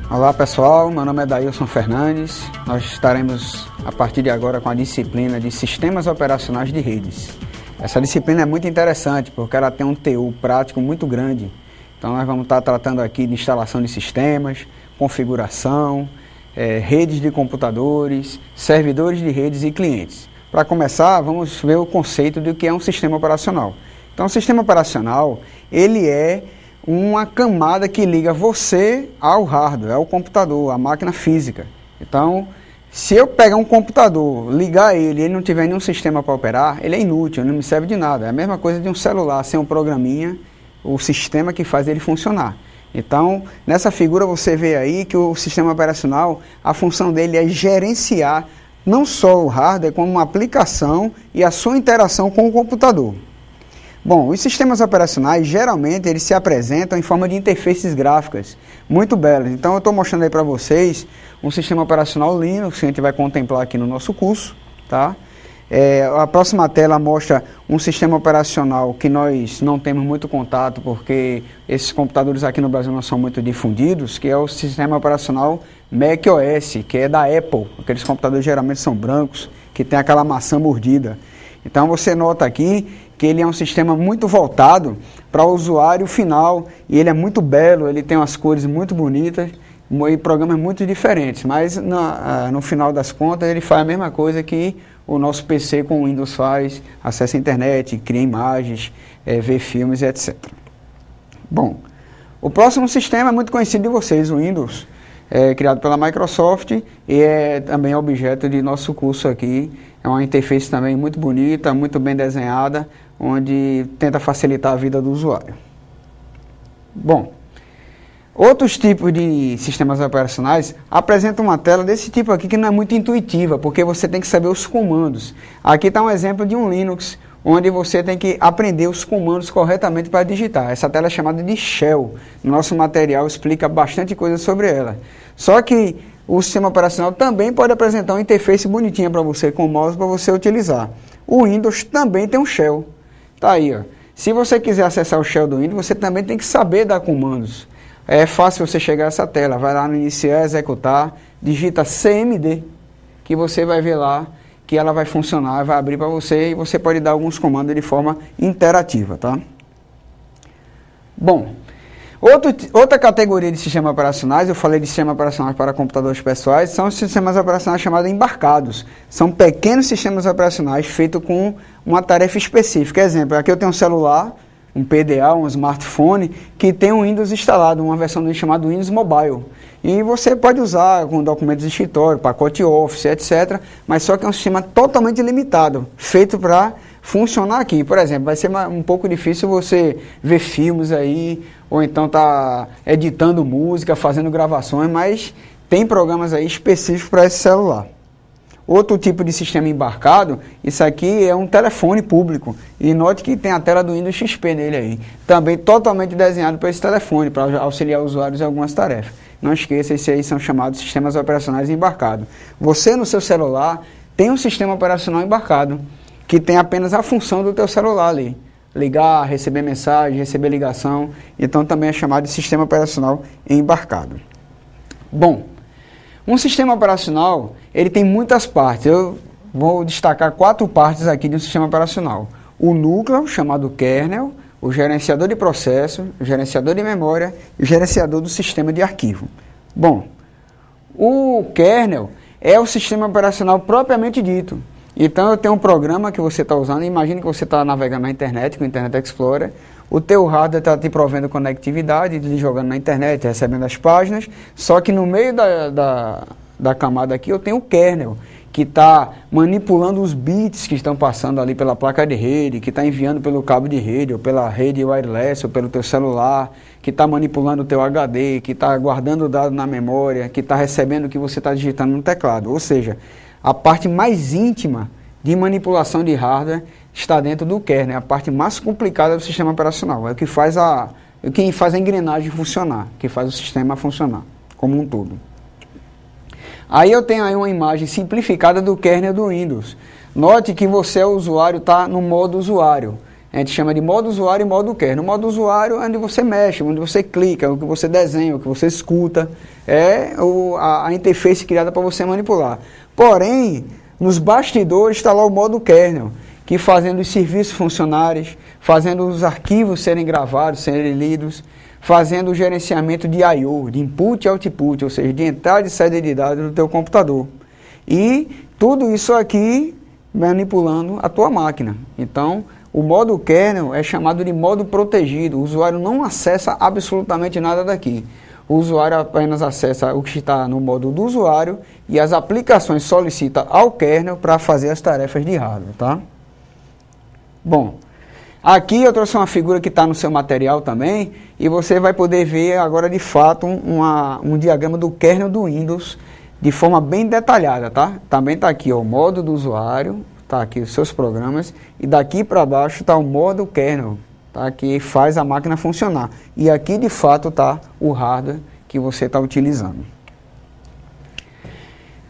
Olá pessoal, meu nome é Dailson Fernandes. Nós estaremos a partir de agora com a disciplina de Sistemas Operacionais de Redes. Essa disciplina é muito interessante porque ela tem um teor prático muito grande. Então nós vamos estar tratando aqui de instalação de sistemas, configuração, redes de computadores, servidores de redes e clientes. Para começar, vamos ver o conceito do que é um sistema operacional. Então o sistema operacional, ele é uma camada que liga você ao hardware, ao computador, à máquina física. Então, se eu pegar um computador, ligar ele e ele não tiver nenhum sistema para operar, ele é inútil, não me serve de nada. É a mesma coisa de um celular sem um programinha, o sistema que faz ele funcionar. Então, nessa figura você vê aí que o sistema operacional, a função dele é gerenciar não só o hardware, como uma aplicação e a sua interação com o computador. Bom, os sistemas operacionais, geralmente, eles se apresentam em forma de interfaces gráficas muito belas. Então, eu estou mostrando aí para vocês um sistema operacional Linux, que a gente vai contemplar aqui no nosso curso, tá? A próxima tela mostra um sistema operacional que nós não temos muito contato, porque esses computadores aqui no Brasil não são muito difundidos, que é o sistema operacional macOS, que é da Apple. Aqueles computadores geralmente são brancos, que tem aquela maçã mordida. Então, você nota aqui que ele é um sistema muito voltado para o usuário final e ele é muito belo, ele tem umas cores muito bonitas e programas muito diferentes, mas no final das contas ele faz a mesma coisa que o nosso PC com Windows faz, acessa a internet, cria imagens, vê filmes, etc. Bom, o próximo sistema é muito conhecido de vocês, o Windows, criado pela Microsoft e é também objeto de nosso curso aqui. É uma interface também muito bonita, muito bem desenhada, onde tenta facilitar a vida do usuário. Bom, outros tipos de sistemas operacionais apresentam uma tela desse tipo aqui que não é muito intuitiva, porque você tem que saber os comandos. Aqui está um exemplo de um Linux, onde você tem que aprender os comandos corretamente para digitar. Essa tela é chamada de Shell. Nosso material explica bastante coisa sobre ela. Só que o sistema operacional também pode apresentar uma interface bonitinha para você, com o mouse para você utilizar. O Windows também tem um Shell. Tá aí, ó. Se você quiser acessar o Shell do Windows, você também tem que saber dar comandos. É fácil você chegar a essa tela. Vai lá no iniciar, executar, digita CMD, que você vai ver lá que ela vai funcionar, vai abrir para você e você pode dar alguns comandos de forma interativa, tá? Bom, outra categoria de sistemas operacionais, eu falei de sistemas operacionais para computadores pessoais, são os sistemas operacionais chamados embarcados. São pequenos sistemas operacionais feitos com uma tarefa específica. Exemplo, aqui eu tenho um celular, um PDA, um smartphone, que tem um Windows instalado, uma versão do Windows chamada Windows Mobile. E você pode usar com documentos de escritório, pacote Office, etc. Mas só que é um sistema totalmente limitado, feito para funcionar aqui. Por exemplo, vai ser um pouco difícil você ver filmes aí, ou então tá editando música, fazendo gravações, mas tem programas aí específicos para esse celular. Outro tipo de sistema embarcado, isso aqui é um telefone público. E note que tem a tela do Windows XP nele aí. Também totalmente desenhado para esse telefone, para auxiliar usuários em algumas tarefas. Não esqueça, esses aí são chamados sistemas operacionais embarcados. Você no seu celular tem um sistema operacional embarcado, que tem apenas a função do teu celular ali. Ligar, receber mensagem, receber ligação. Então também é chamado de sistema operacional embarcado. Bom, um sistema operacional, ele tem muitas partes. Eu vou destacar 4 partes aqui de um sistema operacional. O núcleo, chamado kernel, o gerenciador de processo, o gerenciador de memória e o gerenciador do sistema de arquivo. Bom, o kernel é o sistema operacional propriamente dito. Então eu tenho um programa que você está usando, imagine que você está navegando na internet com o Internet Explorer, o teu hardware está te provendo conectividade, lhe jogando na internet, recebendo as páginas, só que no meio da camada aqui eu tenho o kernel, que está manipulando os bits que estão passando ali pela placa de rede, que está enviando pelo cabo de rede, ou pela rede wireless, ou pelo teu celular, que está manipulando o teu HD, que está guardando o dado na memória, que está recebendo o que você está digitando no teclado. Ou seja, a parte mais íntima de manipulação de hardware está dentro do kernel, é a parte mais complicada do sistema operacional, é o que faz a engrenagem funcionar, que faz o sistema funcionar como um todo. Aí eu tenho aí uma imagem simplificada do kernel do Windows. Note que você, o usuário, está no modo usuário. a gente chama de modo usuário e modo kernel. O modo usuário é onde você mexe, onde você clica, o que você desenha, o que você escuta, é a interface criada para você manipular. Porém, nos bastidores está lá o modo kernel, que fazendo os serviços funcionarem, fazendo os arquivos serem gravados, serem lidos, fazendo o gerenciamento de I/O, de input e output, ou seja, de entrada e saída de dados do teu computador. E tudo isso aqui manipulando a tua máquina. Então, o modo kernel é chamado de modo protegido. O usuário não acessa absolutamente nada daqui. O usuário apenas acessa o que está no modo do usuário e as aplicações solicitam ao kernel para fazer as tarefas de hardware, tá? Bom, aqui eu trouxe uma figura que está no seu material também e você vai poder ver agora de fato um diagrama do kernel do Windows de forma bem detalhada, tá? Também está aqui ó, o modo do usuário, está aqui os seus programas e daqui para baixo está o modo kernel, tá? Que faz a máquina funcionar. E aqui de fato está o hardware que você está utilizando.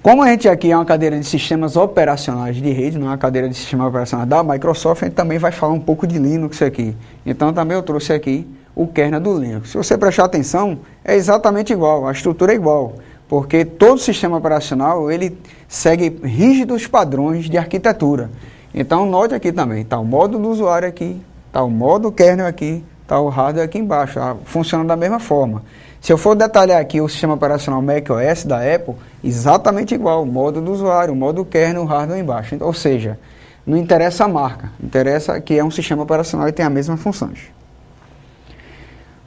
Como a gente aqui é uma cadeira de sistemas operacionais de rede, não é uma cadeira de sistemas operacionais da Microsoft, a gente também vai falar um pouco de Linux aqui. Então também eu trouxe aqui o kernel do Linux. Se você prestar atenção, é exatamente igual, a estrutura é igual, porque todo sistema operacional ele segue rígidos padrões de arquitetura. Então note aqui também, está o modo do usuário aqui, está o modo kernel aqui, está o hardware aqui embaixo, funciona da mesma forma. Se eu for detalhar aqui o sistema operacional macOS da Apple, exatamente igual, o modo do usuário, o modo kernel, o hardware embaixo. Ou seja, não interessa a marca, interessa que é um sistema operacional e tem a mesma função.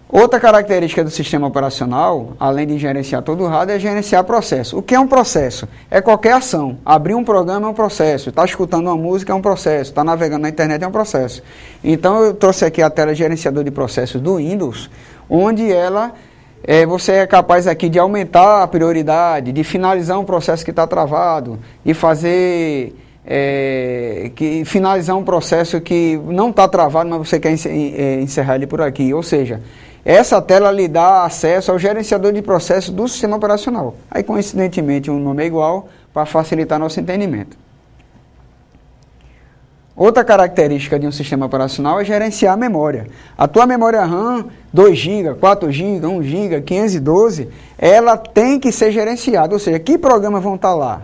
Outra característica do sistema operacional, além de gerenciar todo o hardware, é gerenciar processo. O que é um processo? É qualquer ação. Abrir um programa é um processo, está escutando uma música é um processo, está navegando na internet é um processo. Então eu trouxe aqui a tela gerenciador de processos do Windows, onde você é capaz aqui de aumentar a prioridade, de finalizar um processo que está travado, de fazer... finalizar um processo que não está travado, mas você quer encerrar ele por aqui. Ou seja, essa tela lhe dá acesso ao gerenciador de processos do sistema operacional. Aí, coincidentemente, o nome é igual para facilitar nosso entendimento. Outra característica de um sistema operacional é gerenciar a memória. A tua memória RAM, 2 GB, 4 GB, 1 GB, 512, ela tem que ser gerenciada. Ou seja, que programas vão estar lá?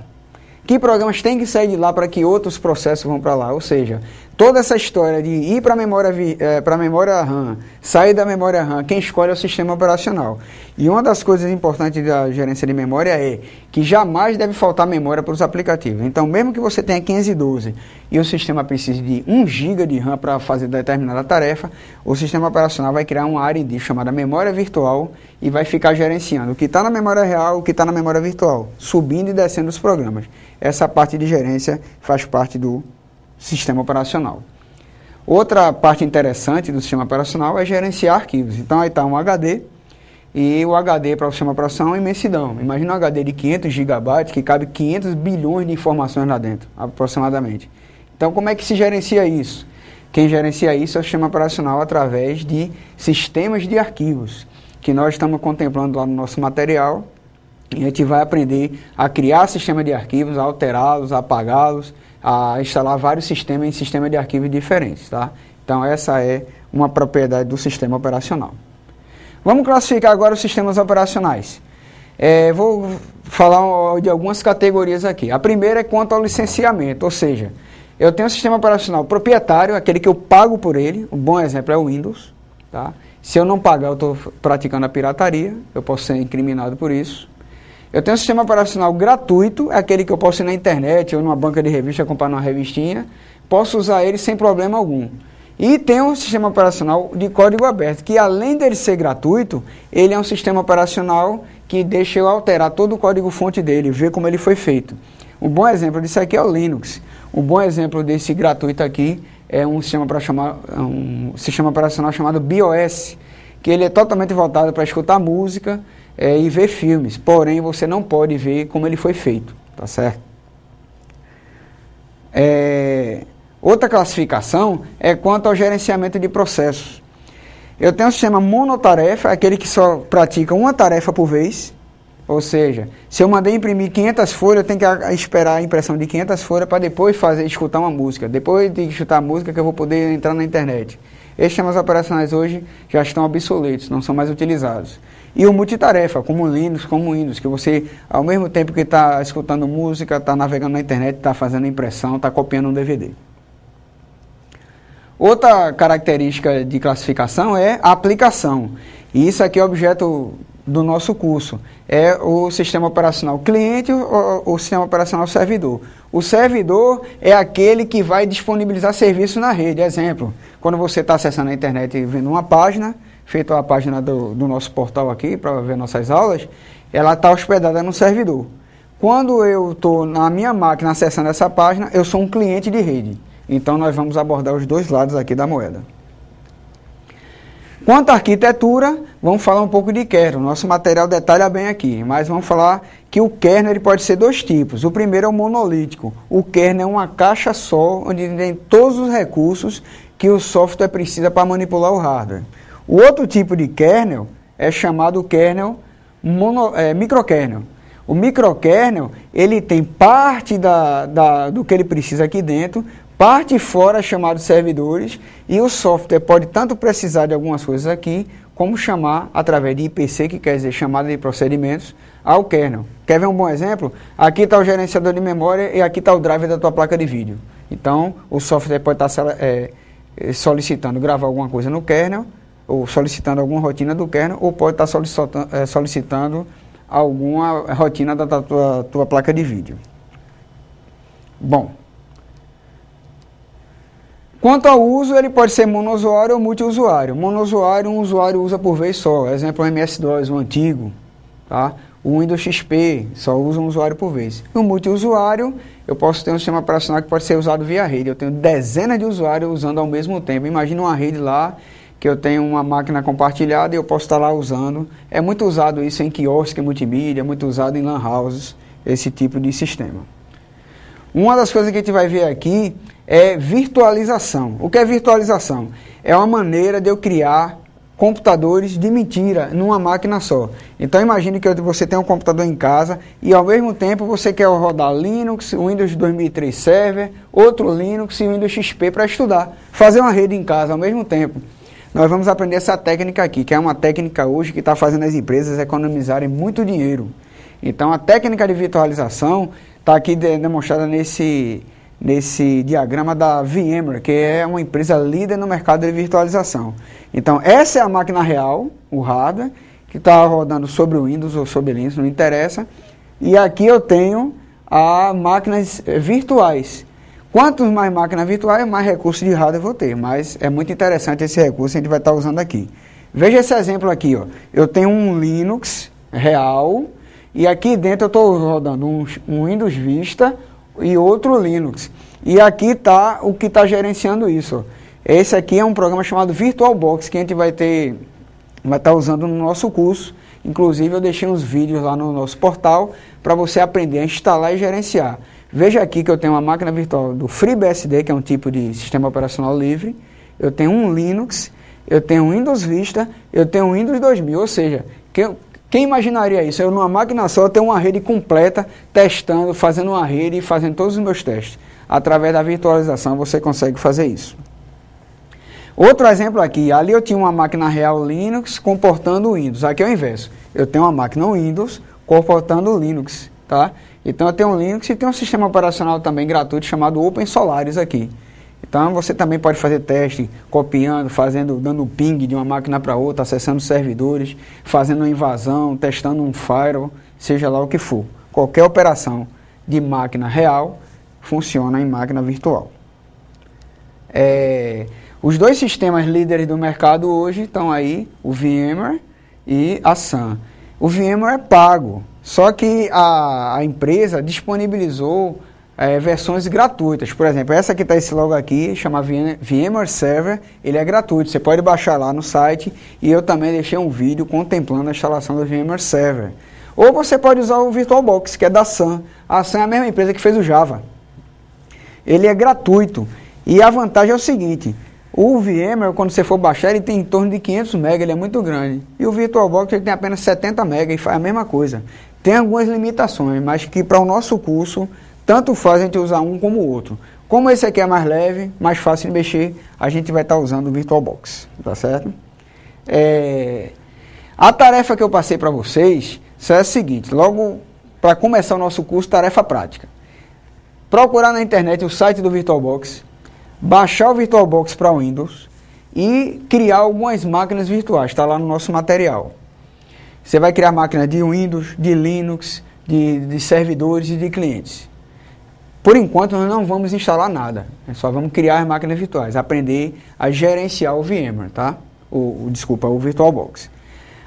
Que programas têm que sair de lá para que outros processos vão para lá? Ou seja, toda essa história de ir para a memória RAM, sair da memória RAM, quem escolhe é o sistema operacional. E uma das coisas importantes da gerência de memória é que jamais deve faltar memória para os aplicativos. Então, mesmo que você tenha 512 e o sistema precise de 1 GB de RAM para fazer determinada tarefa, o sistema operacional vai criar uma área chamada memória virtual e vai ficar gerenciando o que está na memória real, o que está na memória virtual, subindo e descendo os programas. Essa parte de gerência faz parte do sistema operacional. Outra parte interessante do sistema operacional é gerenciar arquivos. Então aí está um HD, e o HD para o sistema operacional é imensidão. Imagina um HD de 500 GB que cabe 500 bilhões de informações lá dentro, aproximadamente. Então como é que se gerencia isso? Quem gerencia isso é o sistema operacional através de sistemas de arquivos, que nós estamos contemplando lá no nosso material. E a gente vai aprender a criar sistema de arquivos, a alterá-los, a apagá-los, a instalar vários sistemas em sistemas de arquivos diferentes, tá? Então essa é uma propriedade do sistema operacional. Vamos classificar agora os sistemas operacionais. Vou falar de algumas categorias aqui. A primeira é quanto ao licenciamento, ou seja, eu tenho um sistema operacional proprietário, aquele que eu pago por ele, um bom exemplo é o Windows, tá? Se eu não pagar, eu estou praticando a pirataria, eu posso ser incriminado por isso. Eu tenho um sistema operacional gratuito, é aquele que eu posso ir na internet ou numa banca de revista comprar uma revistinha, posso usar ele sem problema algum. E tem um sistema operacional de código aberto, que além dele ser gratuito, ele é um sistema operacional que deixa eu alterar todo o código-fonte dele, ver como ele foi feito. Um bom exemplo disso aqui é o Linux. Um bom exemplo desse gratuito aqui é um sistema operacional chamado BIOS, que ele é totalmente voltado para escutar música, e ver filmes, porém você não pode ver como ele foi feito, tá certo? Outra classificação é quanto ao gerenciamento de processos. Eu tenho um sistema monotarefa, aquele que só pratica uma tarefa por vez, Ou seja, se eu mandei imprimir 500 folhas, eu tenho que esperar a impressão de 500 folhas para depois escutar uma música. Depois de escutar a música que eu vou poder entrar na internet. Esses sistemas operacionais hoje já estão obsoletos, não são mais utilizados. E o multitarefa, como o Linux, como o Windows, que você, ao mesmo tempo que está escutando música, está navegando na internet, está fazendo impressão, está copiando um DVD. Outra característica de classificação é a aplicação. E isso aqui é objeto do nosso curso. É o sistema operacional cliente ou o sistema operacional servidor. O servidor é aquele que vai disponibilizar serviço na rede. Exemplo, quando você está acessando a internet e vendo uma página, feita a página do nosso portal aqui, para ver nossas aulas, ela está hospedada no servidor. Quando eu estou na minha máquina acessando essa página, eu sou um cliente de rede. Então, nós vamos abordar os dois lados aqui da moeda. Quanto à arquitetura, vamos falar um pouco de kernel. Nosso material detalha bem aqui, mas vamos falar que o kernel ele pode ser dois tipos. O primeiro é o monolítico. O kernel é uma caixa só, onde tem todos os recursos que o software precisa para manipular o hardware. O outro tipo de kernel é chamado kernel microkernel. O microkernel, ele tem parte do que ele precisa aqui dentro, parte fora chamado servidores, e o software pode tanto precisar de algumas coisas aqui, como chamar através de IPC, que quer dizer chamada de procedimentos, ao kernel. Quer ver um bom exemplo? Aqui está o gerenciador de memória e aqui está o driver da tua placa de vídeo. Então, o software pode estar solicitando gravar alguma coisa no kernel, ou solicitando alguma rotina do kernel, ou pode estar solicitando alguma rotina da tua placa de vídeo. Bom, quanto ao uso, ele pode ser monousuário ou multiusuário. Monousuário, um usuário usa por vez só. Exemplo, o MS-DOS, o antigo. Tá? O Windows XP, só usa um usuário por vez. No multiusuário, eu posso ter um sistema operacional que pode ser usado via rede. Eu tenho dezenas de usuários usando ao mesmo tempo. Imagina uma rede lá, que eu tenho uma máquina compartilhada e eu posso estar lá usando. É muito usado isso em quiosque multimídia, é muito usado em LAN houses, esse tipo de sistema. Uma das coisas que a gente vai ver aqui é virtualização. O que é virtualização? É uma maneira de eu criar computadores de mentira numa máquina só. Então imagine que você tem um computador em casa e ao mesmo tempo você quer rodar Linux, Windows 2003 Server, outro Linux e Windows XP para estudar. Fazer uma rede em casa ao mesmo tempo. Nós vamos aprender essa técnica aqui, que é uma técnica hoje que está fazendo as empresas economizarem muito dinheiro. Então a técnica de virtualização está aqui demonstrada nesse diagrama da VMware, que é uma empresa líder no mercado de virtualização. Então essa é a máquina real, o hardware, que está rodando sobre o Windows ou sobre Linux, não interessa. E aqui eu tenho as máquinas virtuais. Quanto mais máquinas virtuais, mais recursos de hardware eu vou ter. Mas é muito interessante esse recurso, a gente vai estar usando aqui. Veja esse exemplo aqui, ó. Eu tenho um Linux real e aqui dentro eu estou rodando um Windows Vista e outro Linux. E aqui está o que está gerenciando isso. Esse aqui é um programa chamado VirtualBox, que a gente vai estar usando no nosso curso. Inclusive eu deixei uns vídeos lá no nosso portal para você aprender a instalar e gerenciar. Veja aqui que eu tenho uma máquina virtual do FreeBSD, que é um tipo de sistema operacional livre. Eu tenho um Linux, eu tenho um Windows Vista, eu tenho um Windows 2000. Ou seja, quem imaginaria isso? Eu numa máquina só tenho uma rede completa, testando, fazendo uma rede e fazendo todos os meus testes. Através da virtualização você consegue fazer isso. Outro exemplo aqui, ali eu tinha uma máquina real Linux comportando o Windows. Aqui é o inverso. Eu tenho uma máquina Windows comportando o Linux, tá? Então eu tenho um Linux e tenho um sistema operacional também gratuito chamado OpenSolaris aqui. Então você também pode fazer teste copiando, dando ping de uma máquina para outra, acessando servidores, fazendo uma invasão, testando um firewall, seja lá o que for. Qualquer operação de máquina real funciona em máquina virtual. Os dois sistemas líderes do mercado hoje estão aí, o VMware e a Sun. O VMware é pago, só que a empresa disponibilizou versões gratuitas. Por exemplo, essa que está esse logo aqui, chama VMware Server, ele é gratuito, você pode baixar lá no site e eu também deixei um vídeo contemplando a instalação do VMware Server. Ou você pode usar o VirtualBox, que é da Sun. A Sun é a mesma empresa que fez o Java. Ele é gratuito e a vantagem é o seguinte: o VMware, quando você for baixar, ele tem em torno de 500 MB, ele é muito grande. E o VirtualBox ele tem apenas 70 MB e faz a mesma coisa. tem algumas limitações, mas que para o nosso curso, tanto faz a gente usar um como o outro. Como esse aqui é mais leve, mais fácil de mexer, a gente vai estar usando o VirtualBox, tá certo? A tarefa que eu passei para vocês é a seguinte, logo para começar o nosso curso, tarefa prática. Procurar na internet o site do VirtualBox, baixar o VirtualBox para Windows e criar algumas máquinas virtuais, está lá no nosso material. Você vai criar máquinas de Windows, de Linux, de servidores e de clientes. Por enquanto, nós não vamos instalar nada. Só vamos criar as máquinas virtuais, aprender a gerenciar o VMware, tá? Desculpa, o VirtualBox.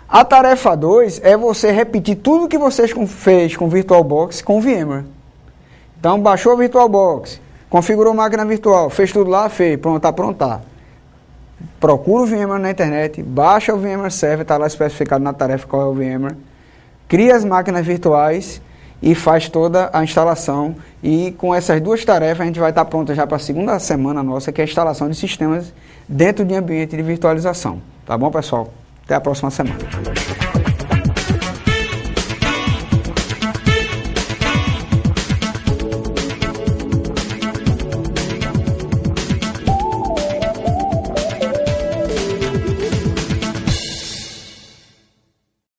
A tarefa 2 é você repetir tudo que você fez com o VirtualBox com o VMware. Então, baixou o VirtualBox, configurou a máquina virtual, fez tudo lá, fez, pronto, tá pronto. Procura o VMware na internet, baixa o VMware Server, está lá especificado na tarefa qual é o VMware, cria as máquinas virtuais e faz toda a instalação. E com essas duas tarefas a gente vai estar pronto já para a segunda semana nossa, que é a instalação de sistemas dentro de ambiente de virtualização. Tá bom, pessoal? Até a próxima semana.